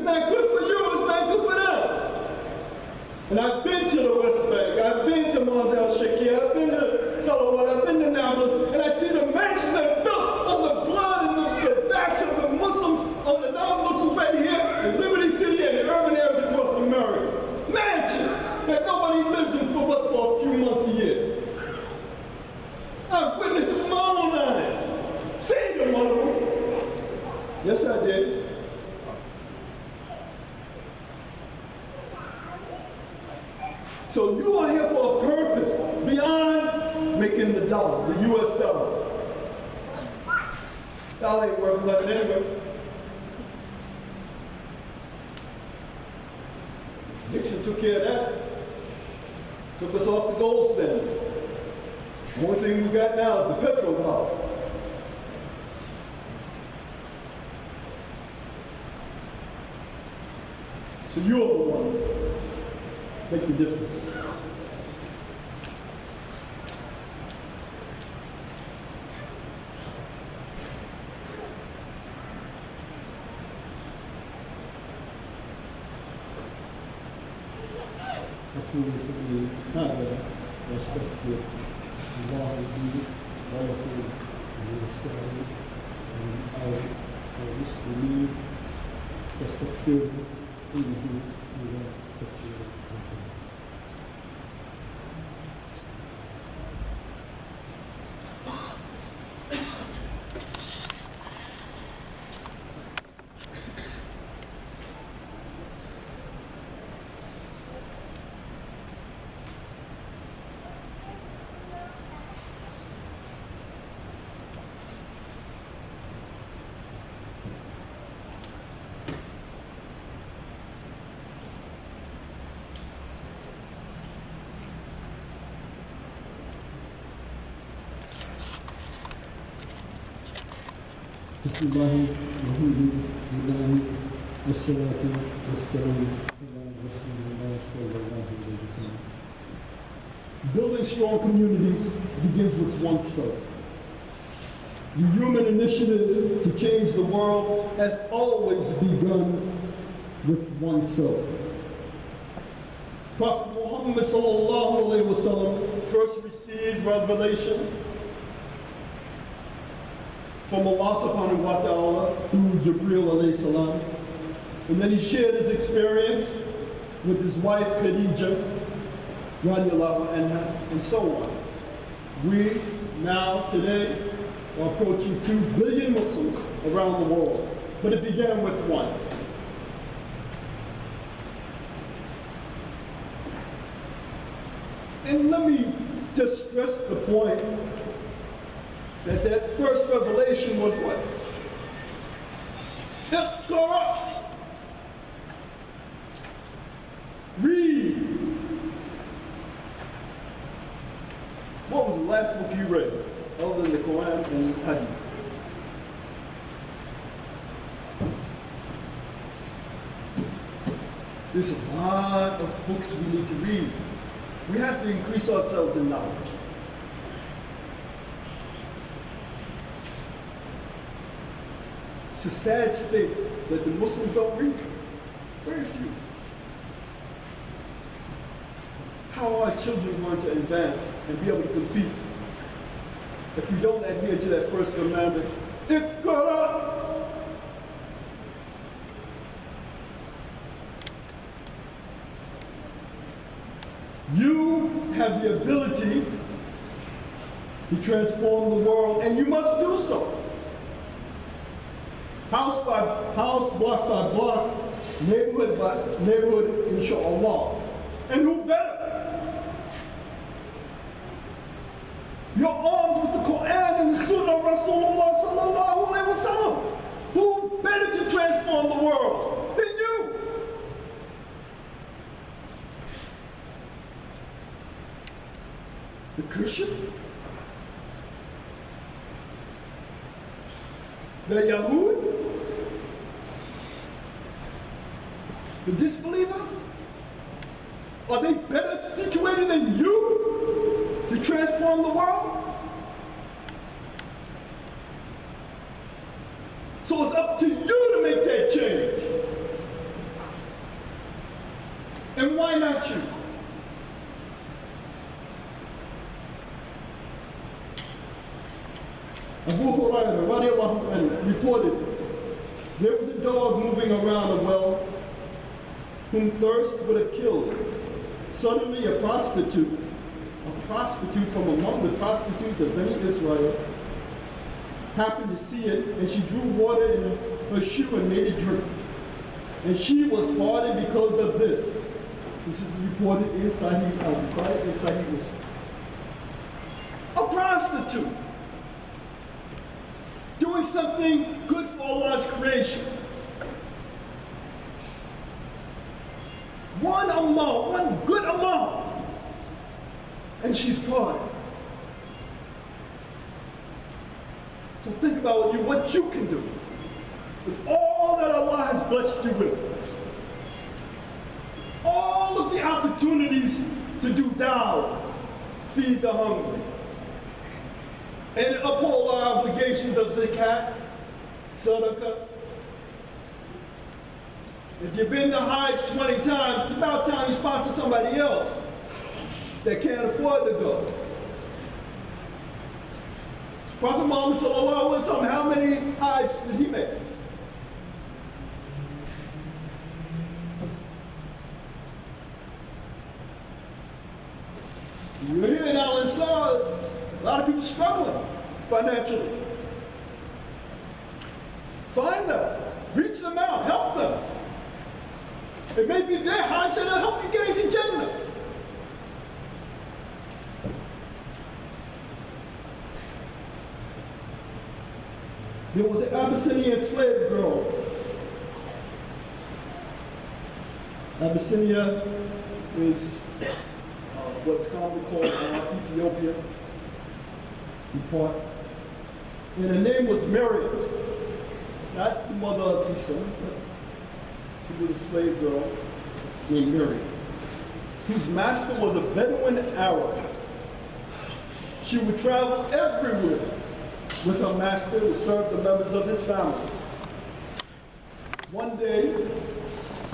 it's not good for you, it's not good for them. And I've been to the West Bank, I've been to Mars al-Shaki, I've been to Salat, I've been to Nablus, and I see the mansions that are built on the blood and the backs of the Muslims, on the non-Muslims right here in Liberty City and the urban areas across America. Mansions that nobody lives in for a few months a year. I've witnessed it with my own eyes. Seen them, one of them. Yes, I did. So you are here for a purpose beyond making the dollar, the US dollar. Dollar ain't worth nothing anyway. Nixon took care of that. Took us off the gold standard. The only thing we got now is the petrodollar. So you're the one that make the difference. هذا واستغفر الله لي ولكم ولسائر المسلمين فاستغفروه إنه هو الغفور الرحيم. بسم الله الرحمن الرحيم والصلاة والسلام على رسول الله صلى الله عليه وسلم. Building strong communities begins with oneself. The human initiative to change the world has always begun with oneself. Prophet Muhammad sallallahu alaihi wasallam first received revelation from Allah subhanahu wa ta'ala through Jibreel alayhi salam. And then he shared his experience with his wife Khadija, radiallahu anha, and so on. We now, today, are approaching 2 billion Muslims around the world, but it began with one. And let me just stress the point that first revelation was what? Iqra. Read. What was the last book you read, other than the Quran and Hadith? There's a lot of books we need to read. We have to increase ourselves in knowledge. It's a sad state that the Muslims don't read. Very few. How are our children going to advance and be able to compete if we don't adhere to that first commandment? Iqra. You have the ability to transform the world, and you must do so. House by house, block by block, neighborhood by neighborhood, inshallah. And who better? You're armed with the Quran and the Sunnah of Rasulullah sallallahu alaihi wasallam. Who better to transform the world than you? The Christian? The Yahud? The disbeliever? Are they better situated than you to transform the world? So it's up to you to make that change. statue. Abu Hurairah radiallahu anhu reported there was a dog moving around a well whom thirst would have killed. Suddenly a prostitute from among the prostitutes of Bani Israel, happened to see it, and she drew water in her shoe and made it drink. And she was pardoned because of this. This is reported in Sahih al-Bukhari and Sahih Muslim. A prostitute doing something good for Allah's creation. One good amount, and she's pardoned. So think about what you can do with all that Allah has blessed you with. All of the opportunities to do dawah, feed the hungry, and uphold our obligations of zakat, sadaqah. If you've been to Hajj 20 times, it's about time you sponsor somebody else that can't afford to go. Prophet Muhammad sallallahu alaihi wasallam, how many Hajj did he make? You're here in Al-Ansar, a lot of people struggling financially. Find them, reach them out, help them. It may be their Hajj that'll help you get into Jannah. There was an Abyssinian slave girl. Abyssinia is what's commonly called Ethiopia, in part. And her name was Miriam, not the mother of Isa, but she was a slave girl named Miriam, whose master was a Bedouin Arab. She would travel everywhere with her master to serve the members of his family. One day,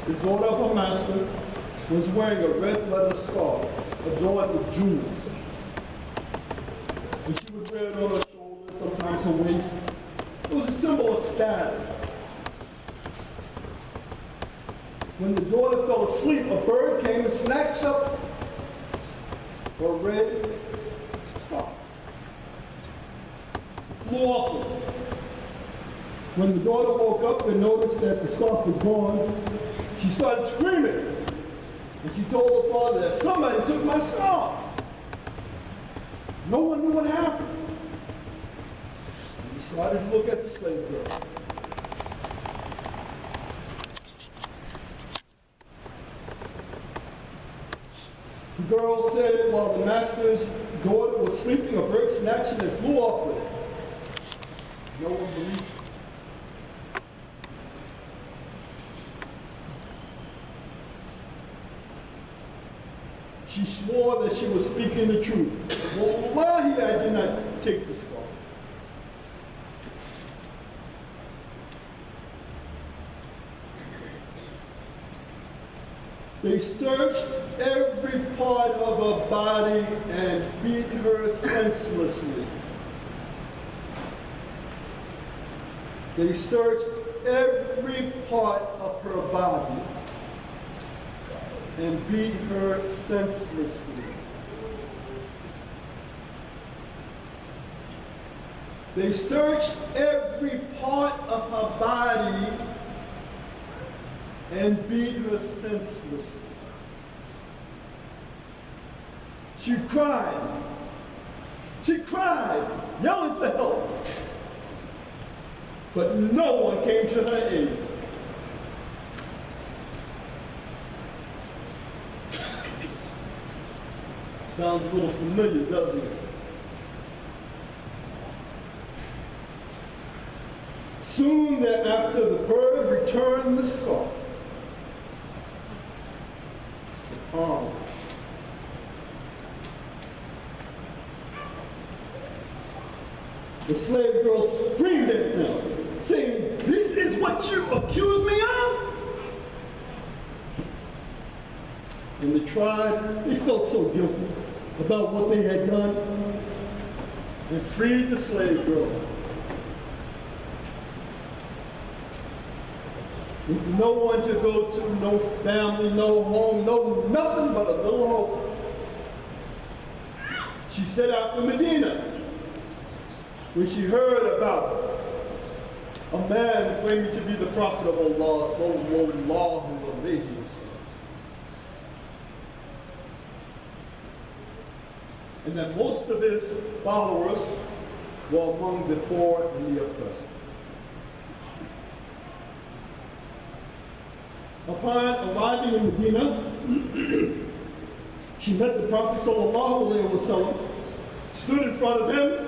the daughter of her master was wearing a red leather scarf adorned with jewels. And she would wear it on her shoulders, sometimes her waist. It was a symbol of status. When the daughter fell asleep, a bird came and snatched up her red scarf. It flew off of us. When the daughter woke up and noticed that the scarf was gone, she started screaming. And she told her father that somebody took my scarf. No one knew what happened. And he started to look at the slave girl. The girl said while the master's daughter was sleeping, a bird snatched it and flew off with it. No one believed it. She swore that she was speaking the truth. Wallahi, I did not take the scarf. They searched every part of her body and beat her senselessly. They searched every part of her body and beat her senselessly. They searched every part of her body and beat her senselessly. She cried, yelling for help. But no one came to her aid. Sounds a little familiar, doesn't it? Soon thereafter, the bird returned the scarf. Oh. The slave girl screamed at them, saying, "This is what you accuse me of?" And the tribe, they felt so guilty about what they had done and freed the slave girl. With no one to go to, no family, no home, no nothing but a little hope. She set out for Medina when she heard about a man claiming to be the prophet of Allah, sallallahu alayhi wa sallam. And that most of his followers were among the poor and the oppressed. Upon arriving in Medina, she met the Prophet sallallahu alayhi wa sallam, stood in front of him,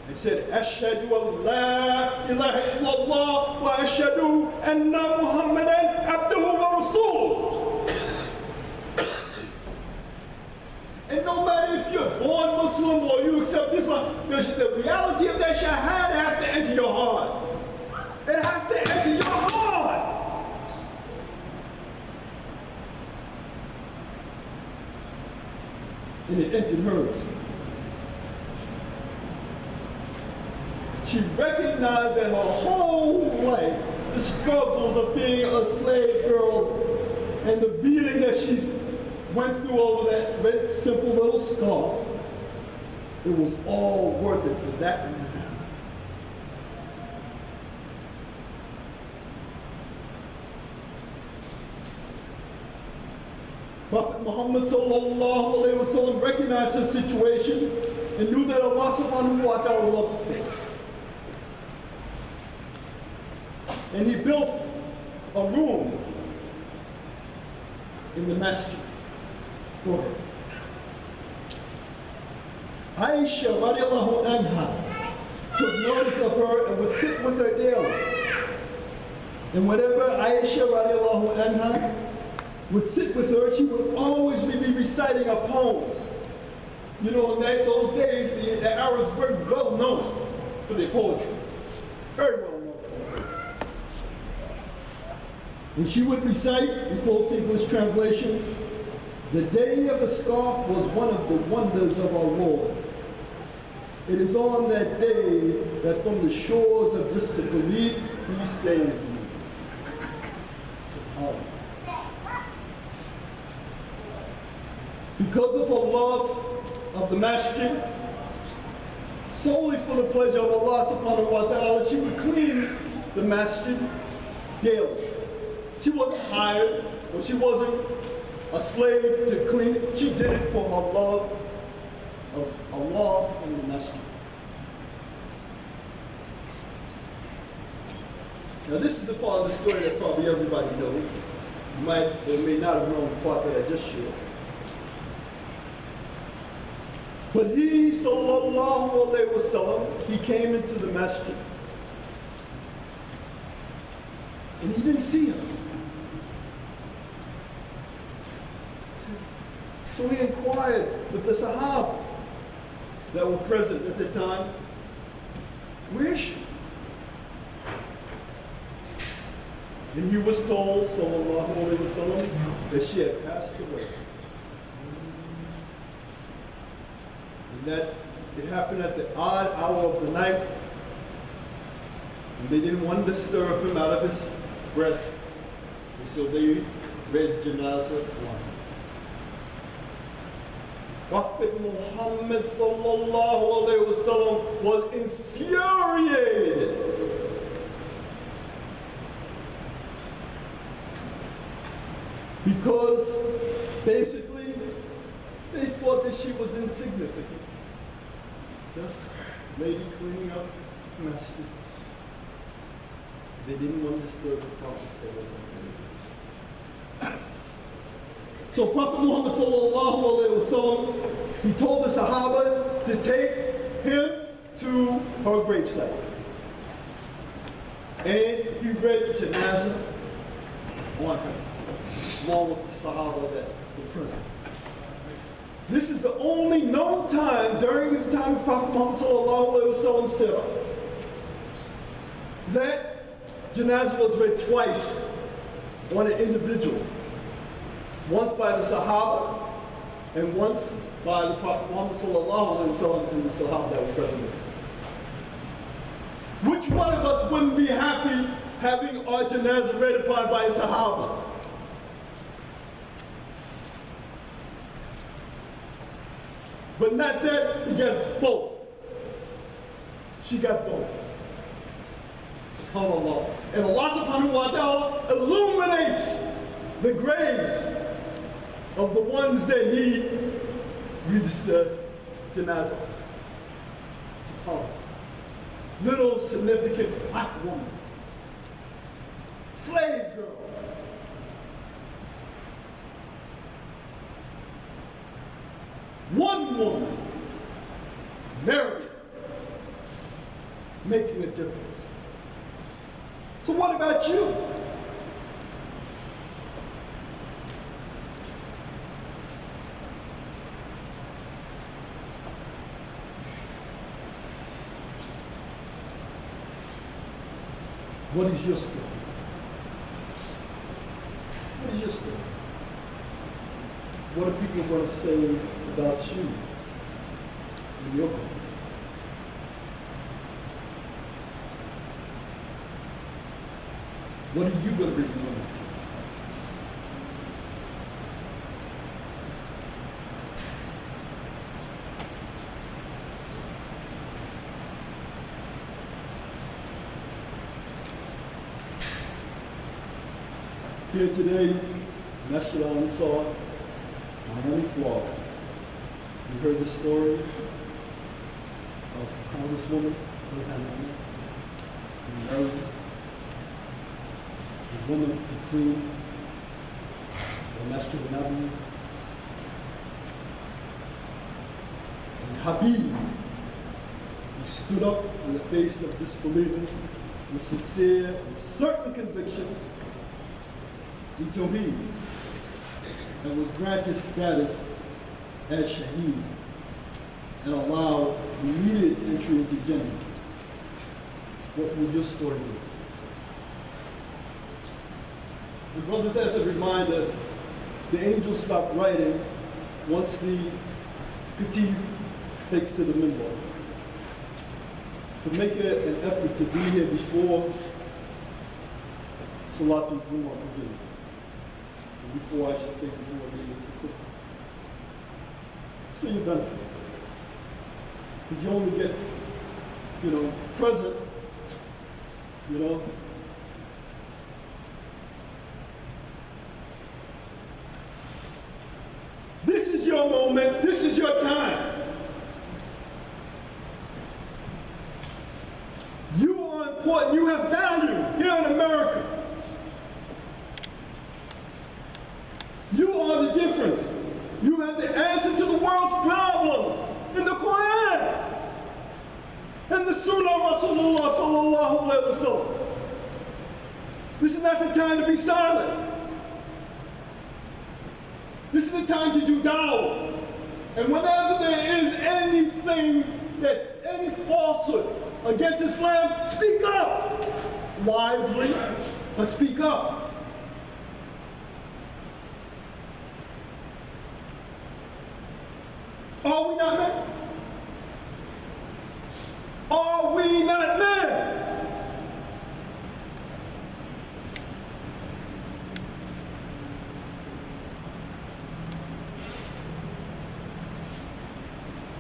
and said, Ashhadu an la ilaha illallah wa ashhadu anna Muhammadan abduhu wa rasuluh. And no matter if you're born Muslim or you accept Islam, the reality of that shahada has to enter your heart. It has to enter your heart. And it entered hers. She recognized that her whole life, the struggles of being a slave girl and the beating that she went through over that red, simple little scarf, it was all worth it for that moment. Prophet Muhammad sallallahu alayhi wa sallam recognized her situation and knew that Allah subhanahu wa ta'ala loved her. And he built a room in the masjid for her. Aisha radiallahu anha took notice of her and would sit with her daily. And whenever Aisha radiallahu anha would sit with her, she would always be reciting a poem. You know, in those days, the Arabs were very well known for their poetry. Very well known for it. And she would recite, in close English translation, the day of the scarf was one of the wonders of our Lord. It is on that day that from the shores of disbelief he saved me. Because of her love of the masjid, solely for the pleasure of Allah subhanahu wa ta'ala, she would clean the masjid daily. She wasn't hired, or she wasn't a slave to clean it. She did it for her love of Allah and the masjid. Now this is the part of the story that probably everybody knows. You might or may not have known the part that I just shared. But he, sallallahu alayhi wa sallam, he came into the masjid. And he didn't see her. So he inquired with the Sahaba that were present at the time, where is she? And he was told, sallallahu alayhi wa sallam, that she had passed away. And that it happened at the odd hour of the night. And they didn't want to disturb him out of his rest. And so they read Janazah 1. Prophet Muhammad sallallahu alayhi wa sallam was infuriated. Because basically they thought that she was insignificant. Just a lady cleaning up masjid. They didn't want to disturb the Prophet sallallahu alayhi wa sallam. So Prophet Muhammad sallallahu alayhi wa sallam, he told the Sahaba to take him to her gravesite. And he read the Janazah on her, along with the Sahaba that were present. This is the only known time during the time of Prophet Muhammad sallallahu alayhi wa sallam's sirah that Janazah was read twice on an individual. once by the Sahaba, and once by the Prophet Muhammad sallallahu alaihi wasallam and the Sahaba that were present. Which one of us wouldn't be happy having our janazah read upon by a Sahaba? But not that, you got both. She got both. SubhanAllah. And Allah subhanahu wa ta'ala illuminates the graves of the ones that He reads the janazah. SubhanAllah. Little significant black woman. Slave girl. One woman married, making a difference. So what about you? What is your story? What is your story? What are people going to say about you in your life? What are you going to be doing? Here today, Masjid Al-Ansar, Miami, Florida. You heard the story of Congresswoman in Maryland, the woman who cleaned the Masjid Al-Nabi, and Habib, who stood up in the face of disbelievers with sincere and certain conviction in Tawheed, and was granted status as Shaheed and allowed immediate entry into Jannah. What will your story be? The brothers, as a reminder, the angels stop writing once the Khatib takes to the minbar. So make an effort to be here before Salat Juma'ah begins. Before, I should say, before the it's for your benefit. Because you only get, present, This is your moment, this is your time. You are important, you have value here in America. You are the difference. You have the answer to the world's problems in the Quran and the Sunnah of Rasulullah sallallahu alaihi wasallam. This is not the time to be silent. This is the time to do da'wah. And whenever there is anything, any falsehood against Islam, speak up. Wisely, but speak up. Are we not men? Are we not men?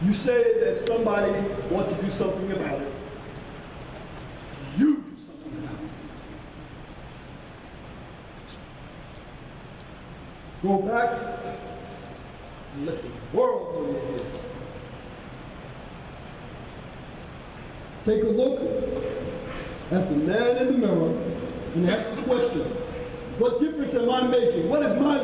You say that somebody wants to do something about it. You do something about it. Go back and let the world know you're here. Take a look at the man in the mirror and ask the question, what difference am I making? What is my